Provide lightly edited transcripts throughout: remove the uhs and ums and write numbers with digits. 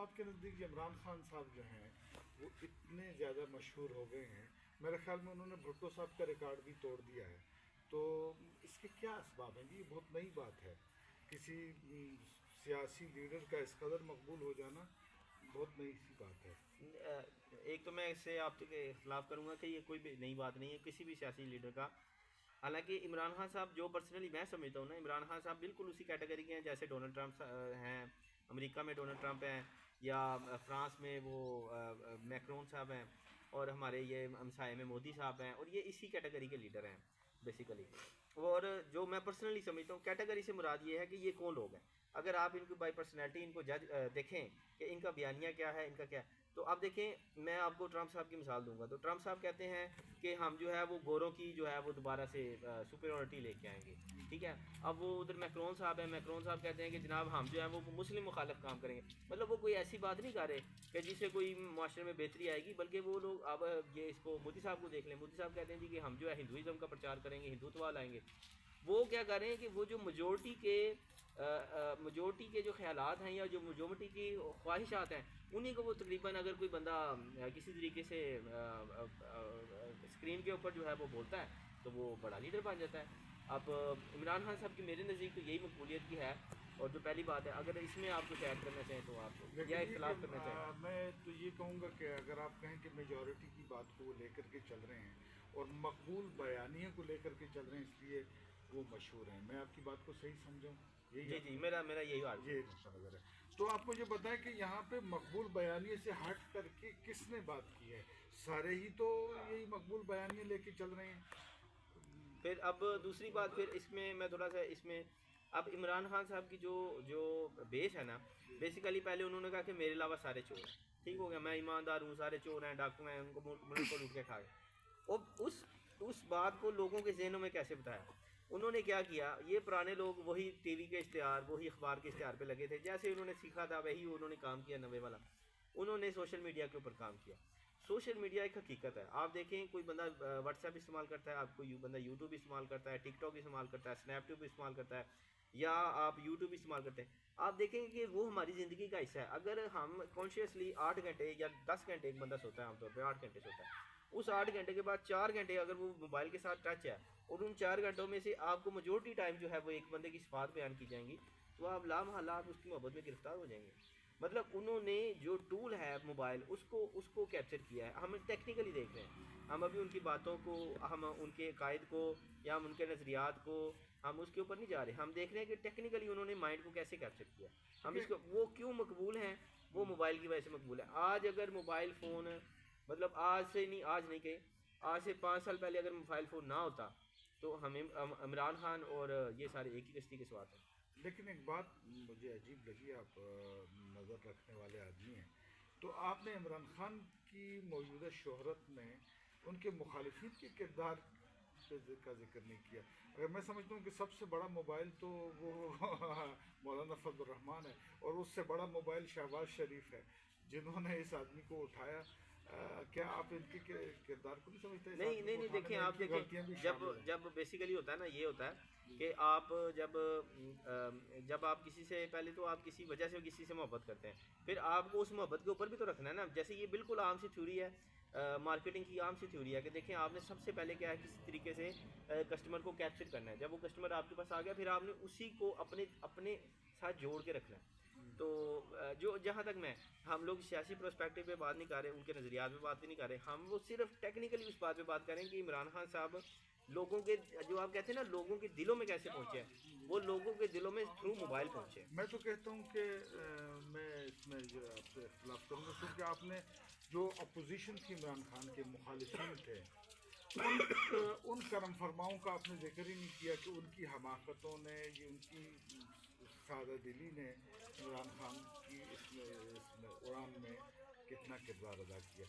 آپ کے نزدیک عمران خان صاحب جو ہیں وہ اتنے زیادہ مشہور ہو گئے ہیں، میرے خیال میں انہوں نے بھٹو صاحب کا ریکارڈ بھی توڑ دیا ہے، تو اس کے کیا اسباب ہیں جی؟ یہ بہت نئی بات ہے، کسی سیاسی لیڈر کا اس قدر مقبول ہو جانا بہت نئی سی بات ہے۔ ایک تو میں اس سے آپ کے خلاف کروں گا کہ یہ کوئی بھی نئی بات نہیں ہے کسی بھی سیاسی لیڈر کا۔ حالانکہ عمران خان صاحب جو پرسنلی میں سمجھتا ہوں نا، عمران خان صاحب بالکل اسی کیٹیگری کے ہیں جیسے ڈونلڈ ٹرمپ ہیں، امریکہ میں ڈونلڈ ٹرمپ ہیں، یا فرانس میں وہ میکرون صاحب ہیں، اور ہمارے یہ ہمسائے میں مودی صاحب ہیں، اور یہ اسی کیٹیگری کے لیڈر ہیں بیسیکلی۔ اور جو میں پرسنلی سمجھتا ہوں کیٹیگری سے مراد یہ ہے کہ یہ کون لوگ ہیں۔ اگر آپ ان کو بائی پرسنالٹی ان کو جج دیکھیں کہ ان کا بیانیہ کیا ہے، ان کا کیا ہے، تو اب دیکھیں میں آپ کو ٹرمپ صاحب کی مثال دوں گا۔ تو ٹرمپ صاحب کہتے ہیں کہ ہم جو ہے وہ گوروں کی جو ہے وہ دوبارہ سے سپیریورٹی لے کے آئیں گے، ٹھیک ہے۔ اب وہ ادھر میکرون صاحب ہیں، میکرون صاحب کہتے ہیں کہ جناب ہم جو ہے وہ مسلم مخالف کام کریں گے۔ مطلب وہ کوئی ایسی بات نہیں کر رہے کہ جس سے کوئی معاشرے میں بہتری آئے گی، بلکہ وہ لوگ اب یہ اس کو مودی صاحب کو دیکھ لیں، مودی صاحب کہتے ہیں جی کہ ہم جو ہے ہندوازم کا پرچار کریں گے، ہندوتوا لائیں گے۔ وہ کیا کر رہے ہیں کہ وہ جو میجورٹی کے جو خیالات ہیں یا جو میجورٹی کی خواہشات ہیں، انہیں کو وہ تقریباً اگر کوئی بندہ کسی طریقے سے اسکرین کے اوپر جو ہے وہ بولتا ہے تو وہ بڑا لیڈر بن جاتا ہے۔ اب عمران خان صاحب کی میرے نزدیک تو یہی مقبولیت کی ہے۔ اور جو پہلی بات ہے، اگر اس میں آپ کچھ ایڈ کرنا چاہیں تو آپ یا اختلاف کرنا چاہیں۔ میں تو یہ کہوں گا کہ اگر آپ کہیں کہ میجورٹی کی بات کو وہ لے کر کے چل رہے ہیں اور مقبول بیانیے کو لے کر کے چل رہے ہیں اس لیے وہ مشہور ہیں، میں آپ کی بات کو صحیح سمجھوں؟ جی جی، میرا یہی بات ہے۔ یہ نقطہ نظر ہے۔ تو آپ مجھے بتائیں کہ یہاں پہ مقبول بیانیے سے ہٹ کر کے کس نے بات کی ہے؟ سارے ہی تو یہی مقبول بیانیے لے کے چل رہے ہیں۔ پھر اب دوسری بات، پھر اس میں تھوڑا سا اس میں اب عمران خان صاحب کی جو بیس ہے نا، بیسیکلی پہلے انہوں نے کہا کہ میرے علاوہ سارے چور ہیں، ٹھیک ہو گیا، میں ایماندار ہوں، سارے چور ہیں، ڈاکو ہیں، ان کو ملک کو لوٹ کے کھا گئے۔ اب اس بات کو لوگوں کے ذہنوں میں کیسے بتایا؟ انہوں نے کیا کیا، یہ پرانے لوگ وہی ٹی وی کے اشتہار، وہی اخبار کے اشتہار پہ لگے تھے، جیسے انہوں نے سیکھا تھا وہی انہوں نے کام کیا 90 والا۔ انہوں نے سوشل میڈیا کے اوپر کام کیا۔ سوشل میڈیا ایک حقیقت ہے، آپ دیکھیں کوئی بندہ واٹس ایپ استعمال کرتا ہے، آپ کوئی بندہ یوٹیوب استعمال کرتا ہے، ٹک ٹاک استعمال کرتا ہے، اسنیپ ٹیوب استعمال کرتا ہے، یا آپ یوٹیوب استعمال کرتے ہیں، آپ دیکھیں گے کہ وہ ہماری زندگی کا حصہ ہے۔ اگر ہم کانشیسلی 8 گھنٹے یا 10 گھنٹے ایک بندہ سوتا ہے، عام طور پہ 8 گھنٹے سوتا ہے، اس 8 گھنٹے کے بعد 4 گھنٹے اگر وہ موبائل کے ساتھ ٹچ ہے، اور ان 4 گھنٹوں میں سے آپ کو میجورٹی ٹائم جو ہے وہ ایک بندے کی صفات بیان کی جائیں گی، تو آپ لامحالہ آپ اس کی محبت میں گرفتار ہو جائیں گے۔ مطلب انہوں نے جو ٹول ہے موبائل، اس کو کیپچر کیا ہے۔ ہم ٹیکنیکلی دیکھ رہے ہیں، ہم ابھی ان کی باتوں کو، ہم ان کے عقائد کو یا ہم ان کے نظریات کو، ہم اس کے اوپر نہیں جا رہے، ہم دیکھ رہے ہیں کہ ٹیکنیکلی انہوں نے مائنڈ کو کیسے کیپچر کیا۔ ہم اس کو وہ کیوں مقبول ہیں، وہ موبائل کی وجہ سے مقبول ہے۔ آج اگر موبائل فون، مطلب آج نہیں کہ آج سے 5 سال پہلے اگر موبائل فون نہ ہوتا تو ہمیں عمران خان اور یہ سارے ایک ہی کشتی کے سوار ہیں۔ لیکن ایک بات مجھے عجیب لگی، آپ نظر رکھنے والے آدمی ہیں، تو آپ نے عمران خان کی موجودہ شہرت میں ان کے مخالفین کے کردار کا ذکر نہیں کیا۔ اگر میں سمجھتا ہوں کہ سب سے بڑا موبائل تو وہ مولانا فضل الرحمان ہے، اور اس سے بڑا موبائل شہباز شریف ہے جنہوں نے اس آدمی کو اٹھایا۔ کیا آپ ان کے کردار کو نہیں سمجھتے؟ نہیں دیکھیں، آپ دیکھیں جب بیسیکلی ہوتا ہے نا، یہ ہوتا ہے کہ آپ جب آپ کسی سے، پہلے تو آپ کسی وجہ سے کسی سے محبت کرتے ہیں، پھر آپ کو اس محبت کے اوپر بھی تو رکھنا ہے نا۔ جیسے یہ بالکل عام سی تھیوری ہے، مارکیٹنگ کی عام سی تھیوری ہے کہ دیکھیں آپ نے سب سے پہلے کیا ہے، کسی طریقے سے کسٹمر کو کیپچر کرنا ہے۔ جب وہ کسٹمر آپ کے پاس آ گیا، پھر آپ نے اسی کو اپنے ساتھ جوڑ کے رکھنا ہے۔ تو جو جہاں تک ہم لوگ سیاسی پرسپیکٹو پہ بات نہیں کر رہے، ان کے نظریات پہ بات نہیں کر رہے، ہم وہ صرف ٹیکنیکلی اس بات پہ بات کریں کہ عمران خان صاحب لوگوں کے، جو آپ کہتے ہیں نا لوگوں کے دلوں میں کیسے پہنچے ہیں، وہ لوگوں کے دلوں میں تھرو موبائل پہنچے۔ میں تو کہتا ہوں کہ میں اس میں جو آپ سے اختلاف کروں گا، کیونکہ آپ نے جو اپوزیشن تھی عمران خان کے، مخالفین تھے، ان کرم فرماؤں کا آپ نے ذکر ہی نہیں کیا کہ ان کی حماقتوں نے، یہ ان کی سادہ دلی نے عمران خان کی اس میں اڑان میں کتنا کردار ادا کیا۔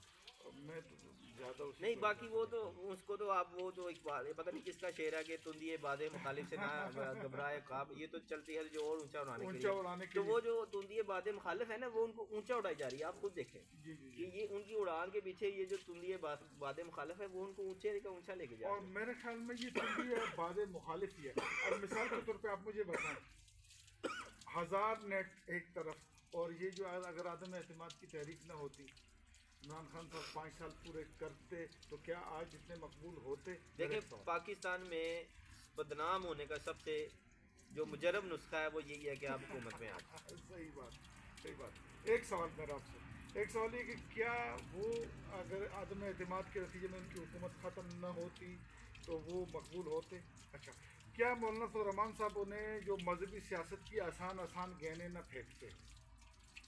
میں تو زیادہ نہیں، باقی وہ تو اس کو تو آپ وہ تو ایک بات، پتہ نہیں کس کا شعر ہے کہ تندیے باد مخالف سے نہ گھبرائے خواب، یہ تو چلتی ہے جو اور اونچا اڑانے کے لیے۔ تو وہ جو تندیے باد مخالف ہے نا، وہ ان کو اونچا اڑائی جا رہی ہے۔ آپ خود دیکھیں کہ یہ ان کی اڑان کے پیچھے یہ جو تندیے باد مخالف ہے، وہ ان کو اونچے کا اونچا لے کے جا رہی ہے۔ اور میرے خیال میں یہ تندیے باد مخالف ہی ہے۔ اور مثال کے طور پہ آپ مجھے بتائیں، 1000 نیٹ ایک طرف اور یہ جو اگر عدم اعتماد کی تحریک نہ ہوتی، عمران خان صاحب 5 سال پورے کرتے، تو کیا آج اتنے مقبول ہوتے؟ دیکھیں پاکستان میں بدنام ہونے کا سب سے جو مجرب نسخہ ہے وہ یہی ہے کہ آپ حکومت میں آ جائیں. صحیح بات. ایک سوال میرا آپ سے، ایک سوال یہ کہ کیا وہ اگر عدم اعتماد کے نتیجے میں ان کی حکومت ختم نہ ہوتی تو وہ مقبول ہوتے؟ اچھا، کیا مولانا فضل الرحمان صاحب انہیں جو مذہبی سیاست کی آسان گہنے نہ پھینکتے؟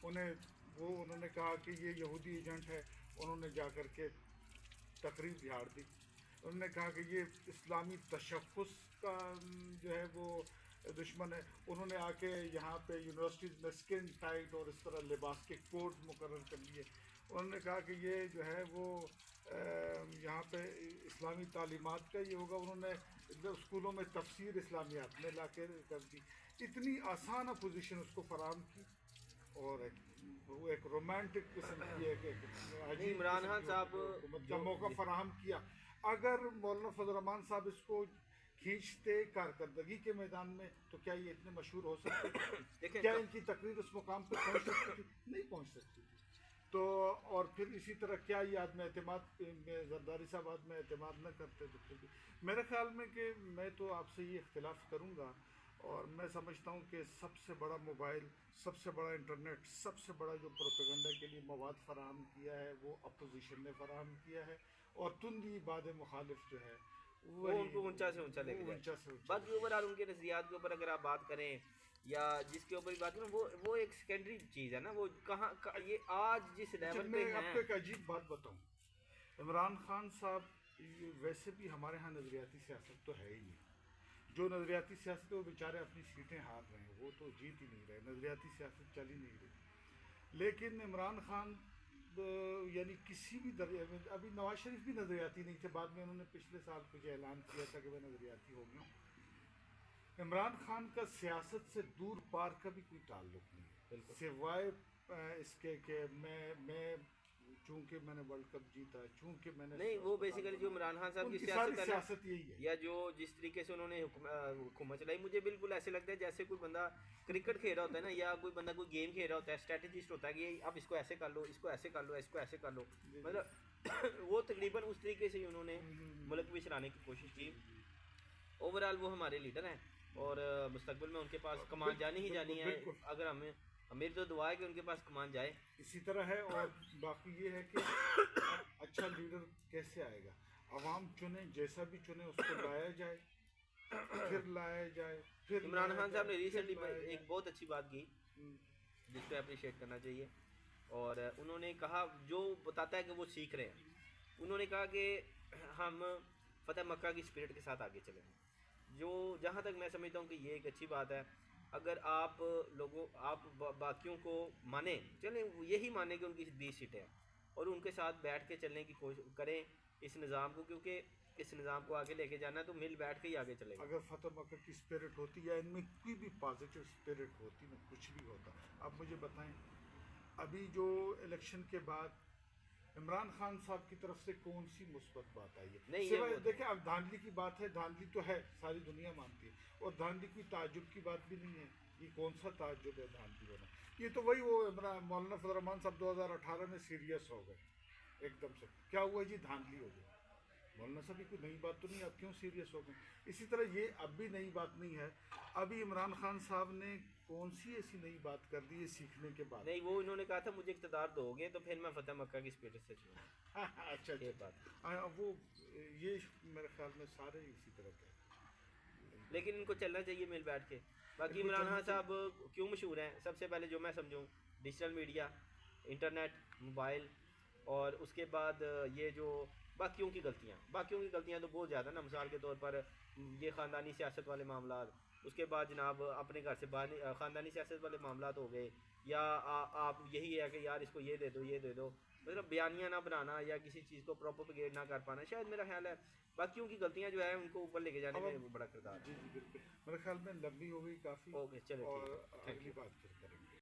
انہوں نے کہا کہ یہ یہودی ایجنٹ ہے، انہوں نے جا کر کے تقریر جھاڑ دی. انہوں نے کہا کہ یہ اسلامی تشخص کا جو ہے وہ دشمن ہے. انہوں نے آ کے یہاں پہ یونیورسٹیز میں اسکن ٹائٹ اور اس طرح لباس کے کوڈ مقرر کر لیے. انہوں نے کہا کہ یہ جو ہے وہ یہاں پہ اسلامی تعلیمات کا یہ ہوگا. انہوں نے اسکولوں میں تفسیر اسلامیات میں لا کے کر دی. اتنی آسان اپوزیشن اس کو فراہم کی، اور وہ ایک رومانٹک قسم کی ہے عمران خان صاحب حکومت کا موقع فراہم کیا. اگر مولانا فضل الرحمان صاحب اس کو کھینچتے کارکردگی کے میدان میں تو کیا یہ اتنے مشہور ہو سکتے؟ کیا ان کی تقریر اس مقام پہ پہنچ سکتی تھی؟ نہیں پہنچ سکتی تھی. تو اور پھر اسی طرح کیا یہ عدم اعتماد میں زرداری صاحب عدم اعتماد نہ کرتے تو پھر بھی میرے خیال میں کہ میں تو آپ سے یہ اختلاف کروں گا، اور میں سمجھتا ہوں کہ سب سے بڑا موبائل، سب سے بڑا انٹرنیٹ، سب سے بڑا جو پروپیگنڈا کے لیے مواد فراہم کیا ہے وہ اپوزیشن نے فراہم کیا ہے، اور تندی باد مخالف جو ہے وہ ان کو اونچا سے اونچا لے کے جائے. باقی اوورآل ان کے نظریات کے اوپر اگر آپ بات کریں یا جس کے اوپر بات کریں وہ ایک سیکنڈری چیز ہے نا. وہ کہاں یہ آج جس لیول پہ میں آپ کو ایک عجیب بات بتاؤں، عمران خان صاحب ویسے بھی ہمارے ہاں نظریاتی سیاست تو ہے ہی نہیں. جو نظریاتی سیاست ہے وہ بیچارے اپنی سیٹیں ہار رہے ہیں، وہ تو جیت ہی نہیں رہے، نظریاتی سیاست چل ہی نہیں رہی. لیکن عمران خان یعنی کسی بھی درجے میں، ابھی نواز شریف بھی نظریاتی نہیں تھے، بعد میں انہوں نے پچھلے سال کچھ اعلان کیا تھا کہ میں نظریاتی ہو گیا ہوں. عمران خان کا سیاست سے دور پار کا بھی کوئی تعلق نہیں ہے، سوائے اس کے کہ میں چونکہ میں نے ورلڈ کپ جیتا، چونکہ میں نے نہیں، وہ بیسیکلی جو عمران خان صاحب کی سیاست یہی ہے، یا جو جس طریقے سے انہوں نے حکومت چلائی، مجھے بالکل ایسے لگتا ہے جیسے کوئی بندہ کرکٹ کھیل رہا ہوتا ہے نا، یا کوئی بندہ کوئی گیم کھیل رہا ہوتا ہے، اسٹریٹجسٹ ہوتا ہے کہ اب اس کو ایسے کر لو، اس کو ایسے کر لو، اس کو ایسے کر لو. مطلب وہ تقریباً اس طریقے سے انہوں نے ملک بھی چلانے کی کوشش کی. اوورآل وہ ہمارے لیڈر ہیں اور مستقبل میں ان کے پاس کمان جانی ہی جانی ہے. اگر میری تو دعا ہے کہ ان کے پاس کمان جائے. اسی طرح ہے. اور باقی یہ ہے کہ اچھا لیڈر کیسے آئے گا؟ عوام چنے، جیسا بھی چنے اس کو لایا جائے، پھر لایا جائے. پھر عمران خان صاحب نے ریسنٹلی ایک بہت اچھی بات کی جس پہ اپریشیٹ کرنا چاہیے، اور انہوں نے کہا جو بتاتا ہے کہ وہ سیکھ رہے ہیں. انہوں نے کہا کہ ہم فتح مکہ کی اسپرٹ کے ساتھ آگے چلیں، جو جہاں تک میں سمجھتا ہوں کہ یہ ایک اچھی بات ہے. اگر آپ باقیوں کو مانیں، چلیں یہی مانیں کہ ان کی 20 سیٹیں ہیں، اور ان کے ساتھ بیٹھ کے چلنے کی کوشش کریں اس نظام کو، کیونکہ اس نظام کو آگے لے کے جانا ہے تو مل بیٹھ کے ہی آگے چلے گا. اگر فتح مکہ کی اسپرٹ ہوتی یا ان میں کوئی بھی پازیٹیو اسپرٹ ہوتی نا، کچھ بھی ہوتا. آپ مجھے بتائیں ابھی جو الیکشن کے بعد عمران خان صاحب کی طرف سے کون سی مثبت بات آئی ہے؟ نہیں، دیکھیں اب دھاندلی کی بات ہے، دھاندلی تو ہے، ساری دنیا مانتی ہے، اور دھاندلی کوئی تعجب کی بات بھی نہیں ہے. یہ کون سا تعجب ہے دھاندلی ہونا؟ یہ تو وہی وہ مولانا فضل الرحمان صاحب 2018 میں سیریس ہو گئے ایک دم سے. کیا ہوا جی؟ دھاندلی ہو گئی. مولانا صاحب کوئی نئی بات تو نہیں، اب کیوں سیریس ہو گئے؟ اسی طرح یہ اب بھی نئی بات نہیں ہے. ابھی عمران خان صاحب نے کون سی ایسی نئی بات کر دی ہے سیکھنے کے بعد؟ نہیں، وہ انہوں نے کہا تھا مجھے اقتدار دو گے تو پھر میں فتح مکہ کی اسپرٹ سے چلوں. اچھا یہ بات وہ یہ میرے خیال میں سارے اسی طرح کے، لیکن ان کو چلنا چاہیے مل بیٹھ کے. باقی عمران خان صاحب کیوں مشہور ہیں؟ سب سے پہلے جو میں سمجھوں ڈیجیٹل میڈیا، انٹرنیٹ، موبائل، اور اس کے بعد یہ جو باقیوں کی غلطیاں تو بہت زیادہ نا. مثال کے طور پر یہ خاندانی سیاست والے معاملات، اس کے بعد جناب اپنے گھر سے باہر خاندانی سیاست والے معاملات ہو گئے، یا آپ یہی ہے کہ یار اس کو یہ دے دو، مطلب بیانیاں نہ بنانا یا کسی چیز کو پروپیگیٹ نہ کر پانا. شاید میرا خیال ہے باقیوں کی غلطیاں جو ہے ان کو اوپر لے کے جانے میں بڑا کردار ہے. جی بالکل. میرے خیال میں لمبی ہو گئی کافی. اوکے چلو، اور اگلی بات پھر کریں.